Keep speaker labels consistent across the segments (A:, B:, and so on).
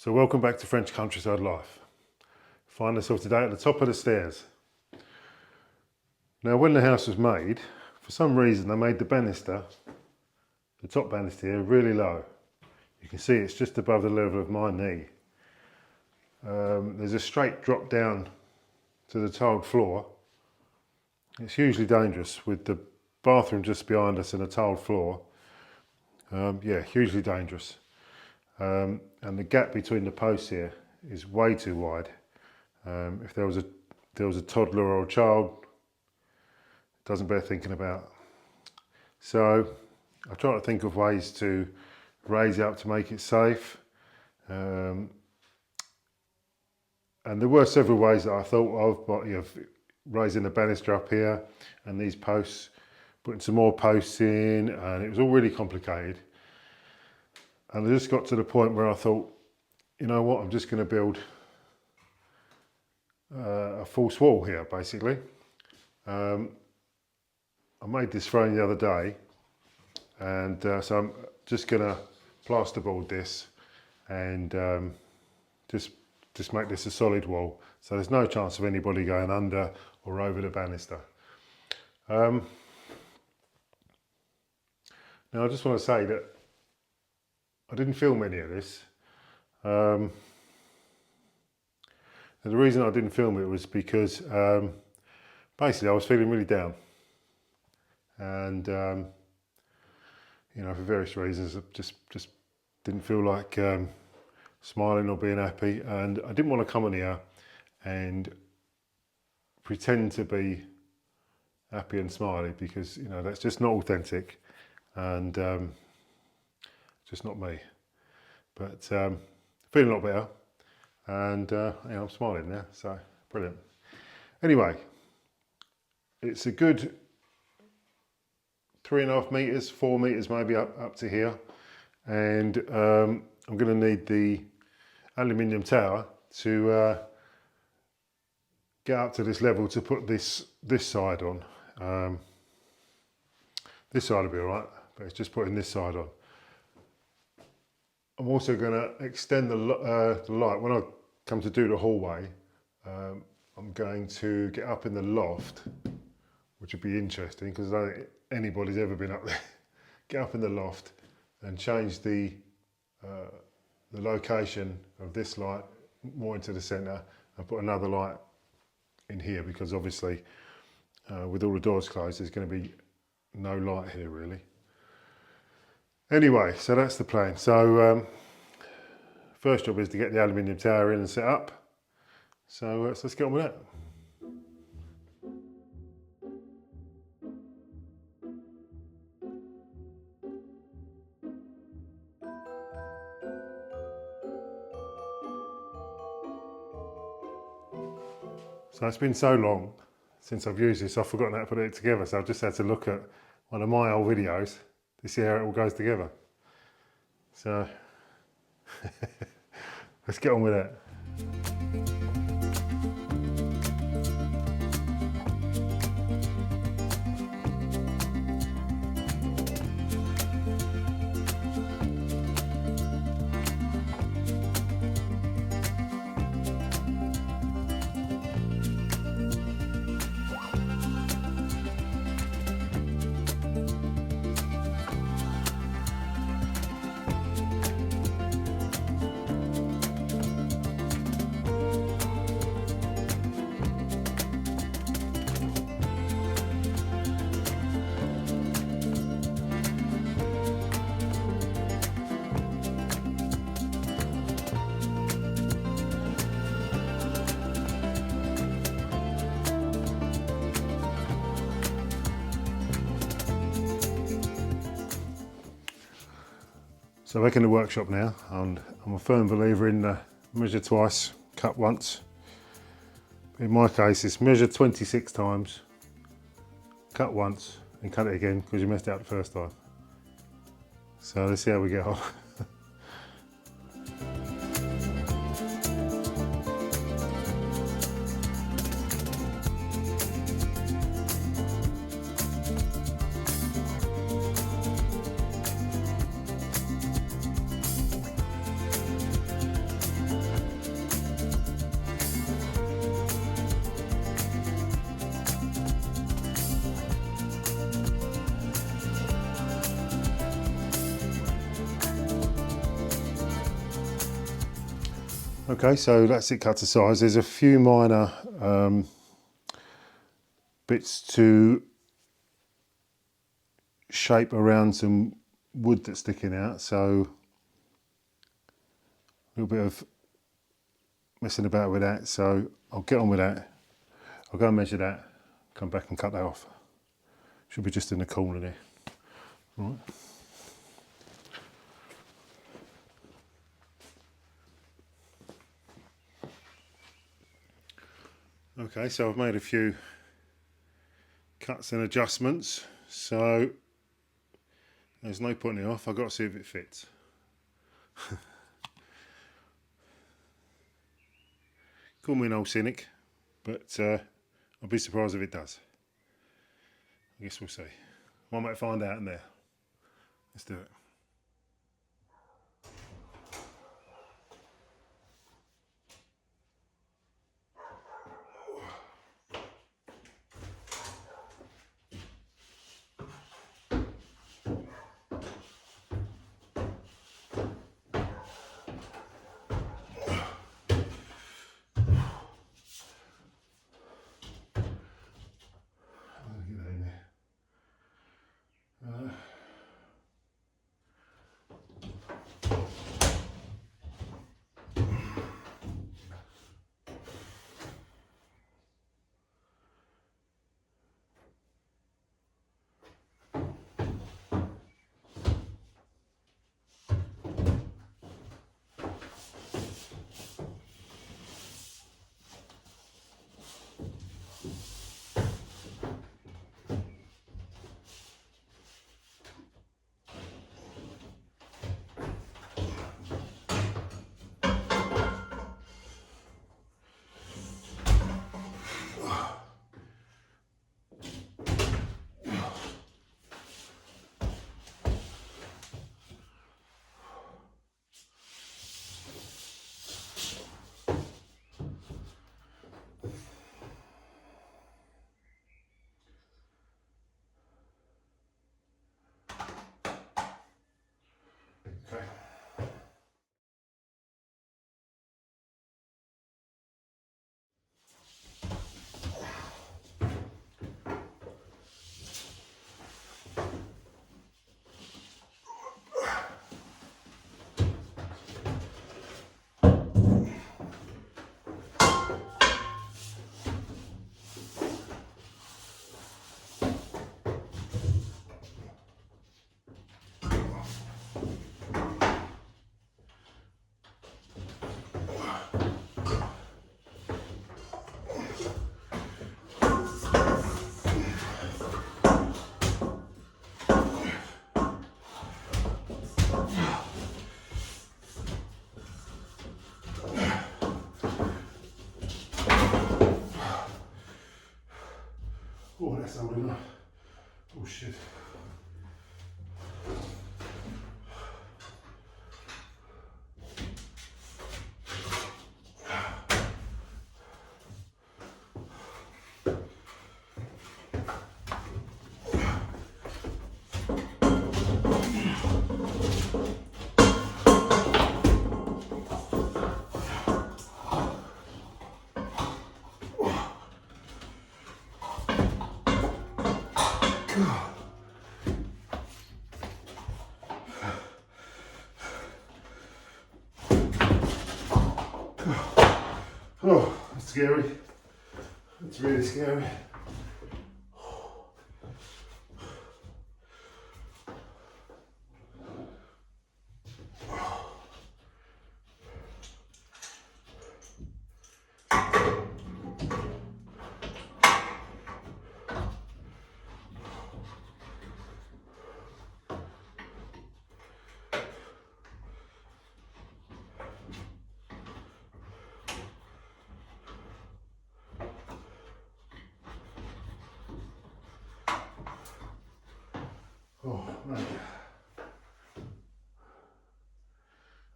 A: So welcome back to French Countryside Life. Find ourselves today at the top of the stairs. Now when the house was made, for some reason they made the banister, the top banister here, really low. You can see it's just above the level of my knee. There's a straight drop down to the tiled floor. It's hugely dangerous with the bathroom just behind us and a tiled floor. Yeah, hugely dangerous. And the gap between the posts here is way too wide. If there was a toddler or a child, it doesn't bear thinking about. So I try to think of ways to raise it up to make it safe. And there were several ways that I thought of, but raising the banister up here and these posts, putting some more posts in, and it was all really complicated. And I just got to the point where I thought, you know what, I'm just going to build a false wall here, basically. I made this frame the other day, and so I'm just going to plasterboard this and just make this a solid wall. So there's no chance of anybody going under or over the banister. Now I just want to say that I didn't film any of this. And the reason I didn't film it was because basically I was feeling really down. And you know, for various reasons, I just didn't feel like smiling or being happy. And I didn't want to come on here and pretend to be happy and smiley, because you know, that's just not authentic. And just not me, but feeling a lot better, and I'm smiling now, so brilliant. Anyway, it's a good 3.5 meters, 4 meters maybe up to here, and I'm going to need the aluminium tower to get up to this level to put this side on. This side will be all right, but it's just putting this side on. I'm also going to extend the light. When I come to do the hallway, I'm going to get up in the loft, which would be interesting because I don't think anybody's ever been up there. Get up in the loft and change the location of this light more into the centre, and put another light in here, because obviously with all the doors closed there's going to be no light here really. Anyway, so that's the plan. So first job is to get the aluminium tower in and set up. So let's get on with that. So it's been so long since I've used this, I've forgotten how to put it together. So I've just had to look at one of my old videos to see how it all goes together. So let's get on with it. So back in the workshop now, and I'm a firm believer in measure twice, cut once. In my case, it's measure 26 times, cut once, and cut it again because you messed it up the first time. So let's see how we get on. Okay, so that's it cut to size. There's a few minor bits to shape around some wood that's sticking out, so a little bit of messing about with that, so I'll get on with that. I'll go and measure that, come back and cut that off. Should be just in the corner there. All right. Okay, so I've made a few cuts and adjustments, so there's no putting it off. I've got to see if it fits. Call me an old cynic, but I'll be surprised if it does. I guess we'll see. I might find out in there. Let's do it. Okay. Oh, that's old enough. Oh shit. Oh, that's scary. That's really scary. Oh, man.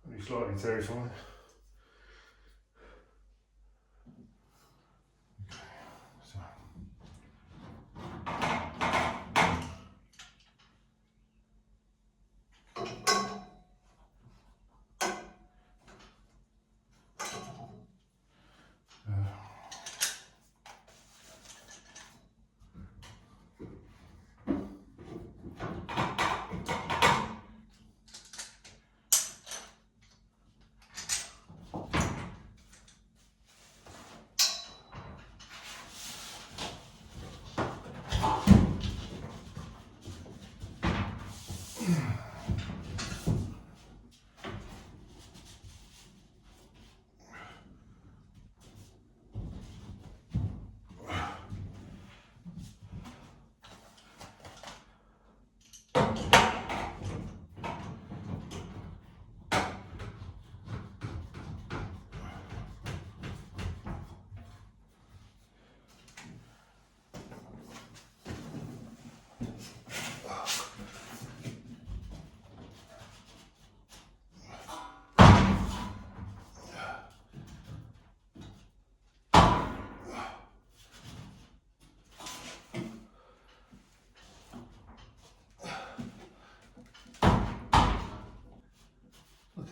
A: Only slightly terrifying. So.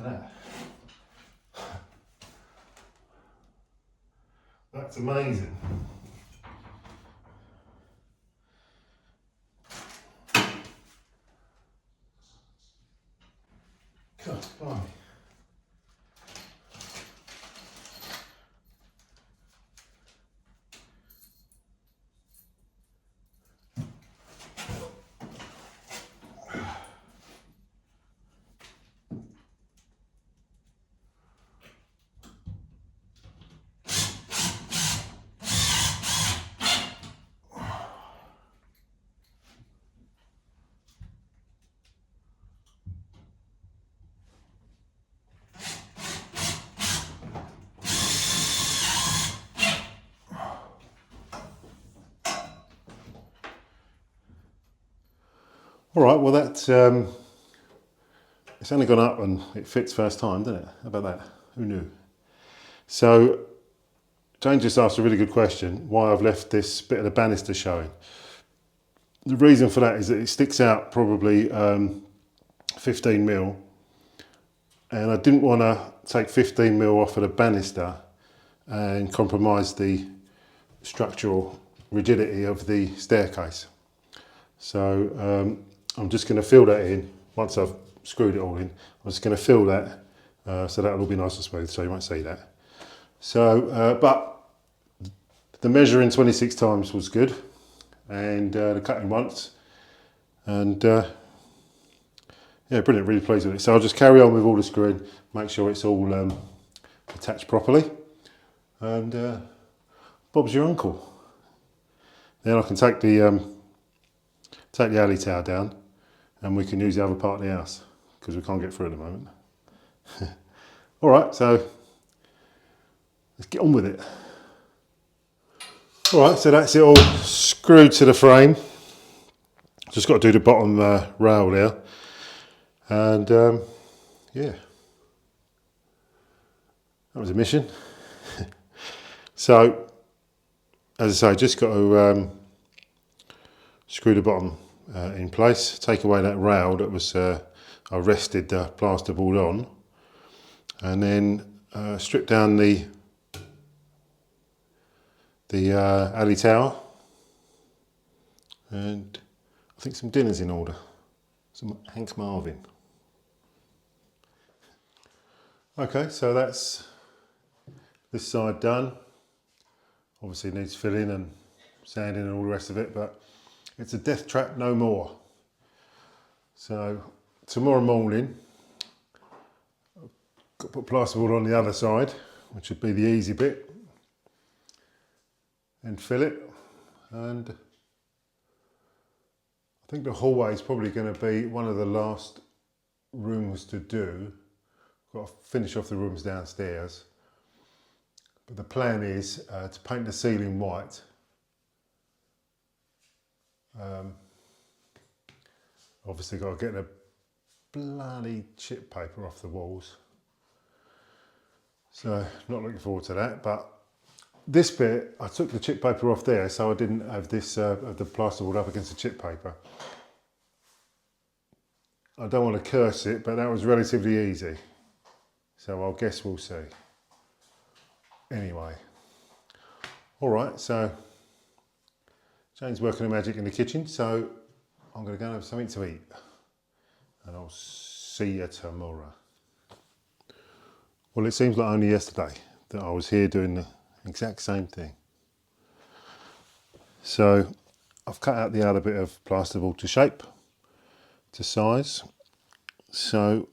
A: at that. That's amazing. God, blimey. All right, well that's, it's only gone up and it fits first time, doesn't it? How about that? Who knew? So, Jane just asked a really good question, why I've left this bit of the banister showing. The reason for that is that it sticks out probably 15 mil, and I didn't want to take 15 mil off of the banister and compromise the structural rigidity of the staircase. So I'm just going to fill that in. Once I've screwed it all in, I'm just going to fill that so that'll all be nice and smooth, so you won't see that. So, but the measuring 26 times was good, and the cutting once, and yeah, brilliant, really pleased with it. So I'll just carry on with all the screwing, make sure it's all attached properly, and Bob's your uncle. Then I can take the alley tower down, and we can use the other part of the house because we can't get through at the moment. All right, so let's get on with it. All right, so that's it all screwed to the frame. Just got to do the bottom rail there, and yeah, that was a mission. So, as I say, just got to screw the bottom in place, take away that rail that was I rested the plasterboard on, and then strip down the alley tower, and I think some dinner's in order, some Hank Marvin. Okay, so that's this side done. Obviously it needs filling and sanding and all the rest of it, but it's a death trap no more. So tomorrow morning, I've got to put plasterboard on the other side, which would be the easy bit, and fill it. And I think the hallway is probably going to be one of the last rooms to do. Got to finish off the rooms downstairs. But the plan is to paint the ceiling white. Obviously got to get the bloody chip paper off the walls. So not looking forward to that, but this bit, I took the chip paper off there so I didn't have this the plasterboard up against the chip paper. I don't want to curse it, but that was relatively easy. So I guess we'll see. Anyway, all right, so Jane's working her magic in the kitchen, so I'm going to go and have something to eat, and I'll see you tomorrow. Well, it seems like only yesterday that I was here doing the exact same thing. So I've cut out the outer bit of plasterboard to shape, to size, so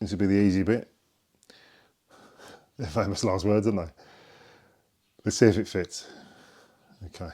A: this will be the easy bit. They're famous last words, aren't they? Let's see if it fits. Okay.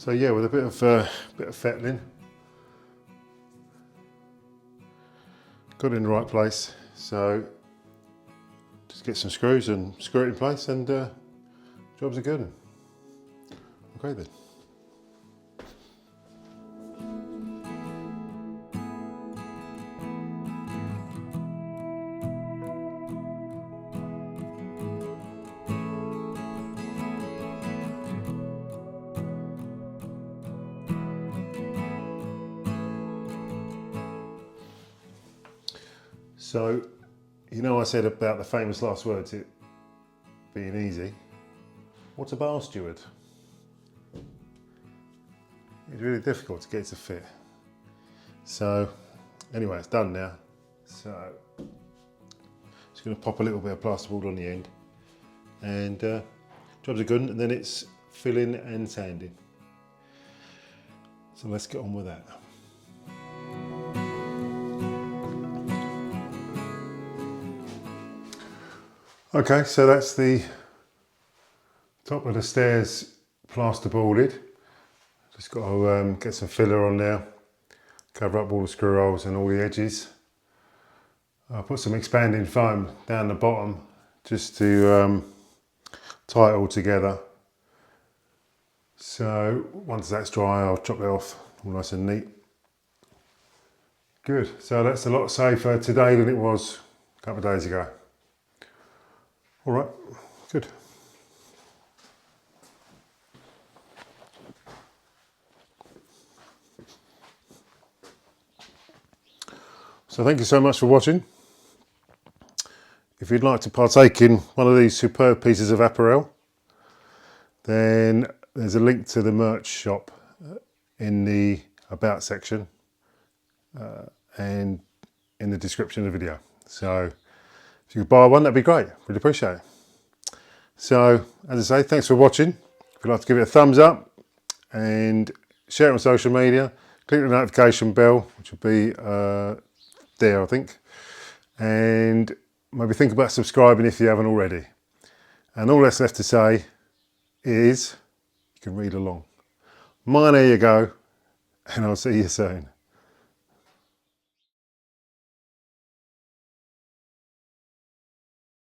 A: So yeah, with a bit of fettling, got it in the right place. So just get some screws and screw it in place, and jobs are good. Okay then. So, you know I said about the famous last words, it being easy. What's a bar steward? It's really difficult to get it to fit. So, anyway, it's done now. So, just going to pop a little bit of plasterboard on the end, and jobs are good, and then it's filling and sanding. So let's get on with that. Okay, so that's the top of the stairs plasterboarded. Just got to get some filler on there, cover up all the screw holes and all the edges. I'll put some expanding foam down the bottom just to tie it all together. So once that's dry, I'll chop it off all nice and neat. Good, so that's a lot safer today than it was a couple of days ago. All right, good. So thank you so much for watching. If you'd like to partake in one of these superb pieces of apparel, then there's a link to the merch shop in the About section and in the description of the video. So if you could buy one, that'd be great. Really appreciate it. So, as I say, thanks for watching. If you'd like to give it a thumbs up and share it on social media, click the notification bell, which will be there, I think. And maybe think about subscribing if you haven't already. And all that's left to say is, you can read along. Mine, there you go, and I'll see you soon.